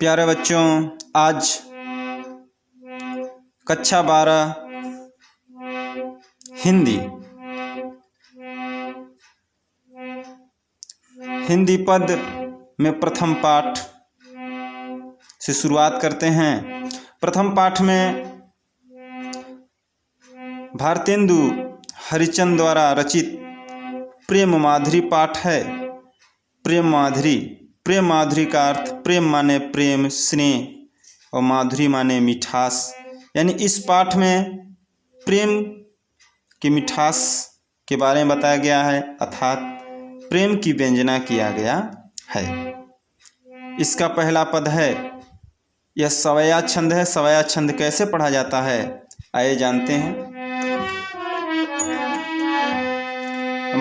प्यारे बच्चों, आज कक्षा 12 हिंदी पद में प्रथम पाठ से शुरुआत करते हैं। प्रथम पाठ में भारतेंदु हरिश्चंद्र द्वारा रचित प्रेम माधुरी पाठ है। प्रेम माधुरी का अर्थ प्रेम माने प्रेम, स्नेह और माधुरी माने मिठास। यानी इस पाठ में प्रेम की मिठास के बारे में बताया गया है, अर्थात प्रेम की व्यंजना किया गया है। इसका पहला पद है, यह सवया छंद है। सवया छंद कैसे पढ़ा जाता है, आइए जानते हैं।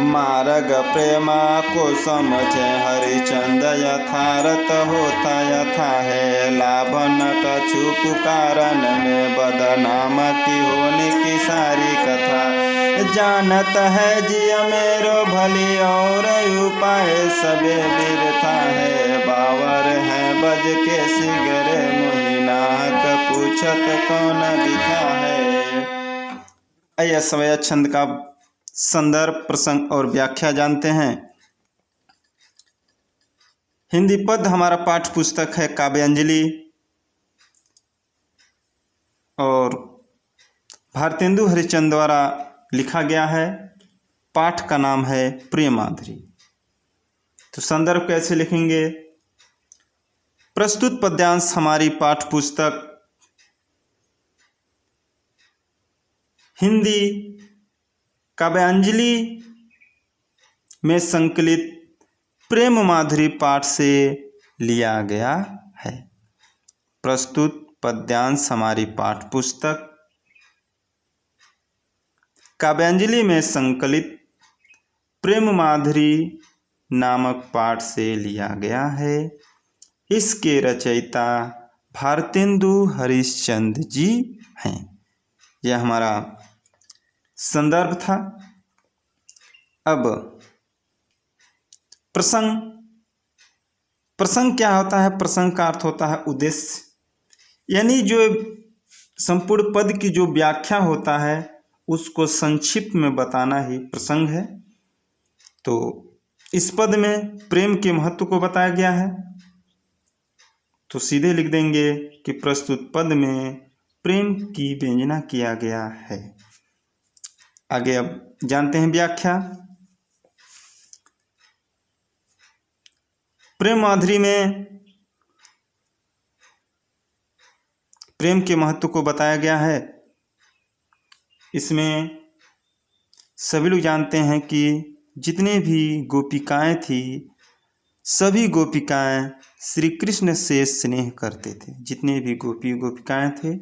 मार्ग प्रेमा को समझे हरिचंद, यथार्थ होता यथा है। लाभ न कछु पुकारन में, बदनाम की होने की सारी कथा। जानत है जिया मेरो भली, और उपाय सबे बिरथा है। बावर है बज के सिगरे, मोहिनाक पूछत कौन बिथा है। आइए सवया छंद का संदर्भ, प्रसंग और व्याख्या जानते हैं। हिंदी पद हमारा पाठ्य पुस्तक है काव्यांजलि, और भारतेंदु हरिश्चंद्र द्वारा लिखा गया है। पाठ का नाम है प्रेम माधुरी। तो संदर्भ कैसे लिखेंगे? प्रस्तुत पद्यांश हमारी पाठ्य पुस्तक हिंदी काव्यांजलि में संकलित प्रेम माधुरी पाठ से लिया गया है। प्रस्तुत पद्यांश हमारी पाठ्य पुस्तक काव्यांजलि में संकलित प्रेम माधुरी नामक पाठ से लिया गया है। इसके रचयिता भारतेंदु हरिश्चंद्र जी हैं। यह हमारा संदर्भ था। अब प्रसंग क्या होता है? प्रसंग का अर्थ होता है उद्देश्य, यानी जो संपूर्ण पद की जो व्याख्या होता है उसको संक्षिप्त में बताना ही प्रसंग है। तो इस पद में प्रेम के महत्व को बताया गया है, तो सीधे लिख देंगे कि प्रस्तुत पद में प्रेम की व्यंजना किया गया है। आगे अब जानते हैं व्याख्या। प्रेम माधुरी में प्रेम के महत्व को बताया गया है। इसमें सभी लोग जानते हैं कि जितने भी गोपिकाएं थी, सभी गोपिकाएं श्री कृष्ण से स्नेह करते थे। जितने भी गोपिकाएं थे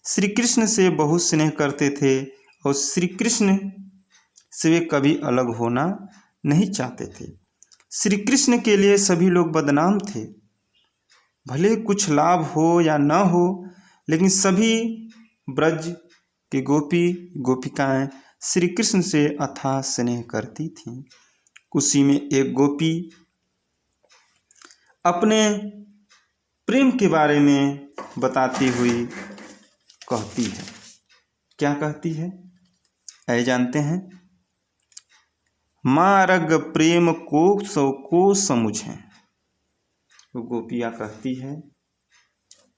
श्री कृष्ण से बहुत स्नेह करते थे, और श्री कृष्ण से वे कभी अलग होना नहीं चाहते थे। श्री कृष्ण के लिए सभी लोग बदनाम थे, भले कुछ लाभ हो या न हो, लेकिन सभी ब्रज के गोपिकाएं श्री कृष्ण से अथाह स्नेह करती थीं। उसी में एक गोपी अपने प्रेम के बारे में बताती हुई कहती है। क्या कहती है, आइए जानते हैं। मार्ग प्रेम को समुझे। वो गोपियाँ कहती है,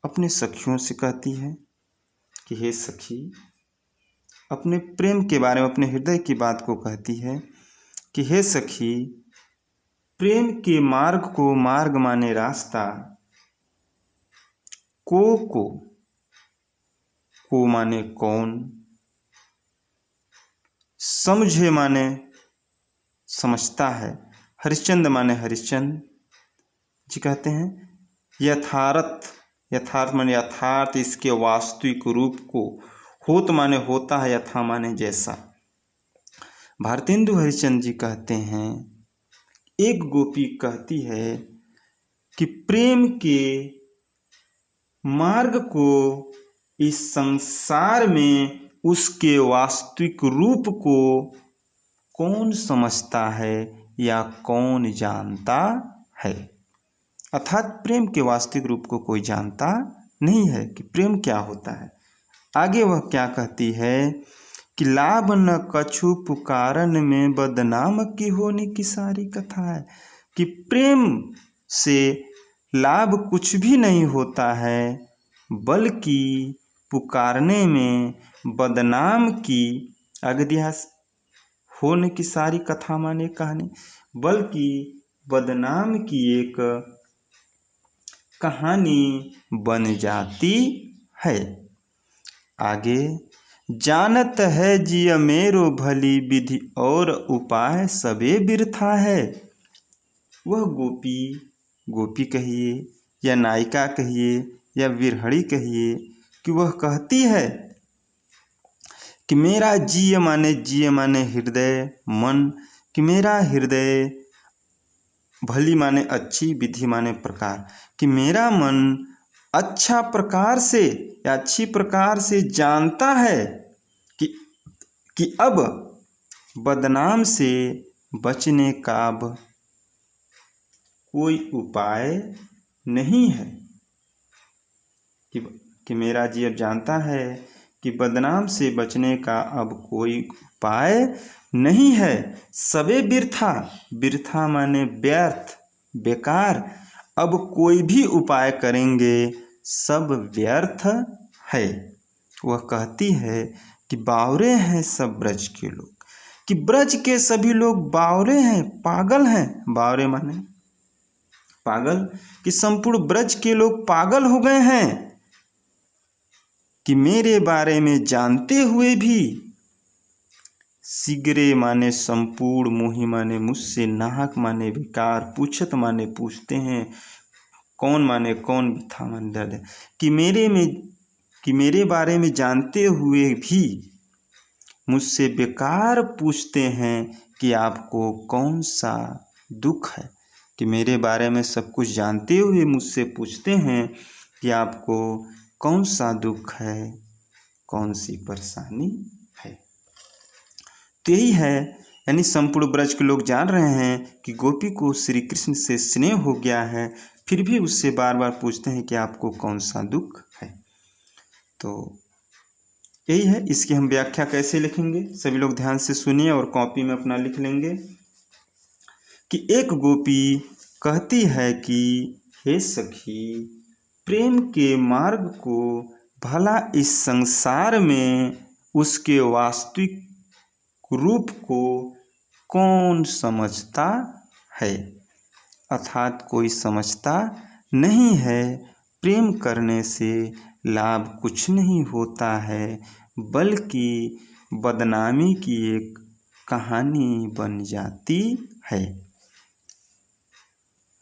अपने सखियों से कहती है कि हे सखी, अपने प्रेम के बारे में, अपने हृदय की बात को कहती है कि हे सखी, प्रेम के मार्ग को, मार्ग माने रास्ता, को माने कौन, समझे माने समझता है, हरिश्चंद्र माने हरिश्चंद्र जी कहते हैं। यथार्थ माने यथार्थ, इसके वास्तविक रूप को, होत माने होता है, यथा माने जैसा। भारतेंदु हरिश्चंद्र जी कहते हैं, एक गोपी कहती है कि प्रेम के मार्ग को, इस संसार में उसके वास्तविक रूप को कौन समझता है या कौन जानता है। अर्थात प्रेम के वास्तविक रूप को कोई जानता नहीं है कि प्रेम क्या होता है। आगे वह क्या कहती है कि लाभ न कछु पुकारन में बदनाम की होने की सारी कथा है, कि प्रेम से लाभ कुछ भी नहीं होता है, बल्कि पुकारने में बदनाम की अगध्यास होने की सारी कथा माने कहानी, बल्कि बदनाम की एक कहानी बन जाती है। आगे, जानत है जिय मेरो भली विधि और उपाय सबे बिरथा है। वह गोपी कहिए या नायिका कहिए या विरहड़ी कहिए कि वह कहती है कि मेरा जिय माने हृदय मन, कि मेरा हृदय, भली माने अच्छी, विधि माने प्रकार, कि मेरा मन अच्छा प्रकार से या अच्छी प्रकार से जानता है कि अब बदनाम से बचने का अब कोई उपाय नहीं है, कि मेरा जी अब जानता है कि बदनाम से बचने का अब कोई उपाय नहीं है। सबे बिरथा, बिरथा माने व्यर्थ, बेकार, अब कोई भी उपाय करेंगे सब व्यर्थ है। वह कहती है कि बावरे हैं सब ब्रज के लोग, कि ब्रज के सभी लोग बावरे हैं, पागल हैं। बावरे माने पागल, कि संपूर्ण ब्रज के लोग पागल हो गए हैं कि मेरे बारे में जानते हुए भी शीघ्रे माने संपूर्ण, मोहि माने मुझसे, नाहक माने विकार, पूछत माने पूछते हैं, कौन माने कौन, बिथा माने डर, कि मेरे बारे में जानते हुए भी मुझसे बेकार पूछते हैं कि आपको कौन सा दुख है। कि मेरे बारे में सब कुछ जानते हुए मुझसे पूछते हैं कि आपको कौन सा दुख है, कौन सी परेशानी है। तो यही है, यानी संपूर्ण ब्रज के लोग जान रहे हैं कि गोपी को श्री कृष्ण से स्नेह हो गया है, फिर भी उससे बार बार पूछते हैं कि आपको कौन सा दुख है। तो यही है, इसकी हम व्याख्या कैसे लिखेंगे, सभी लोग ध्यान से सुनिए और कॉपी में अपना लिख लेंगे। कि एक गोपी कहती है कि हे सखी, प्रेम के मार्ग को भला इस संसार में उसके वास्तविक रूप को कौन समझता है। अर्थात कोई समझता नहीं है, प्रेम करने से लाभ कुछ नहीं होता है, बल्कि बदनामी की एक कहानी बन जाती है।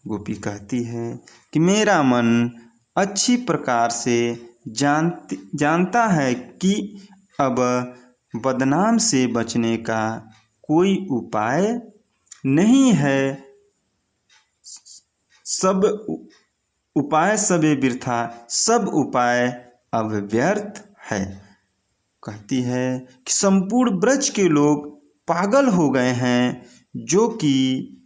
गोपी कहती है कि मेरा मन अच्छी प्रकार से जानता है कि अब बदनाम से बचने का कोई उपाय नहीं है, सब उपाय सबे बिरथा, सब उपाय अब व्यर्थ है। कहती है कि संपूर्ण ब्रज के लोग पागल हो गए हैं, जो कि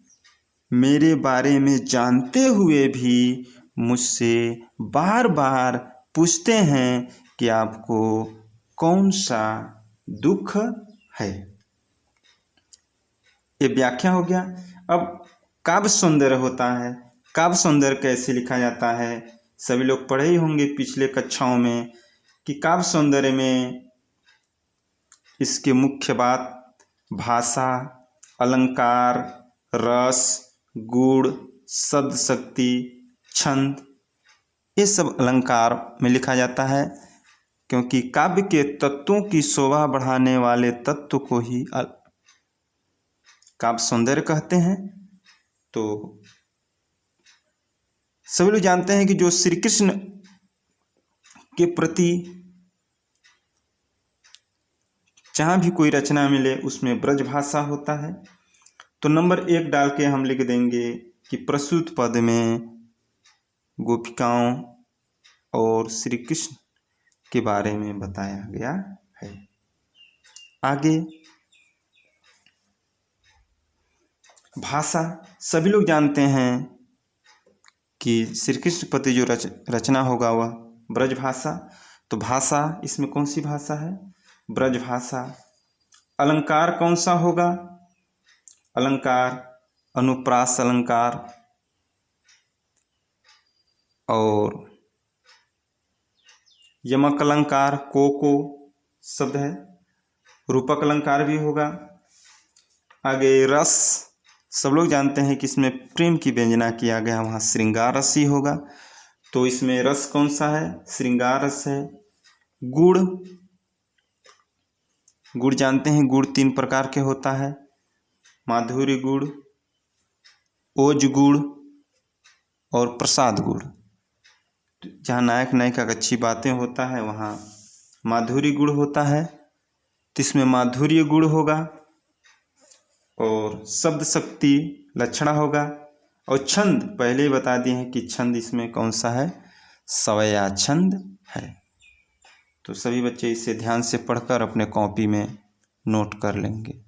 मेरे बारे में जानते हुए भी मुझसे बार बार पूछते हैं कि आपको कौन सा दुख है। ये व्याख्या हो गया। अब काव्य सौंदर्य होता है, काव्य सौंदर्य कैसे लिखा जाता है, सभी लोग पढ़े ही होंगे पिछले कक्षाओं में कि काव्य सौंदर्य में इसके मुख्य बात भाषा, अलंकार, रस, गुण, शब्द शक्ति, छंद, ये सब अलंकार में लिखा जाता है, क्योंकि काव्य के तत्वों की शोभा बढ़ाने वाले तत्व को ही काव्य सौंदर्य कहते हैं। तो सभी लोग जानते हैं कि जो श्री कृष्ण के प्रति जहाँ भी कोई रचना मिले उसमें ब्रज भाषा होता है। तो नंबर 1 डाल के हम लिख देंगे कि प्रस्तुत पद में गोपिकाओं और श्री कृष्ण के बारे में बताया गया है। आगे भाषा, सभी लोग जानते हैं कि श्री कृष्ण प्रति जो रचना होगा वह ब्रजभाषा। तो भाषा इसमें कौन सी भाषा है? ब्रजभाषा। अलंकार कौन सा होगा? अलंकार अनुप्रास अलंकार और यमक अलंकार को शब्द है, रूपक अलंकार भी होगा। आगे रस, सब लोग जानते हैं कि इसमें प्रेम की व्यंजना किया गया, वहाँ श्रृंगार रस ही होगा। तो इसमें रस कौन सा है? श्रृंगार रस है। गुड़, गुड़ जानते हैं, गुड़ 3 प्रकार के होता है, माधुर्य गुड़, ओज गुड़ और प्रसाद गुड़। जहाँ नायक नायिका की अच्छी बातें होता है वहाँ माधुर्य गुड़ होता है, तो इसमें माधुर्य गुड़ होगा। और शब्द शक्ति लक्षणा होगा। और छंद पहले ही बता दिए हैं कि छंद इसमें कौन सा है? सवया छंद है। तो सभी बच्चे इसे ध्यान से पढ़कर अपने कॉपी में नोट कर लेंगे।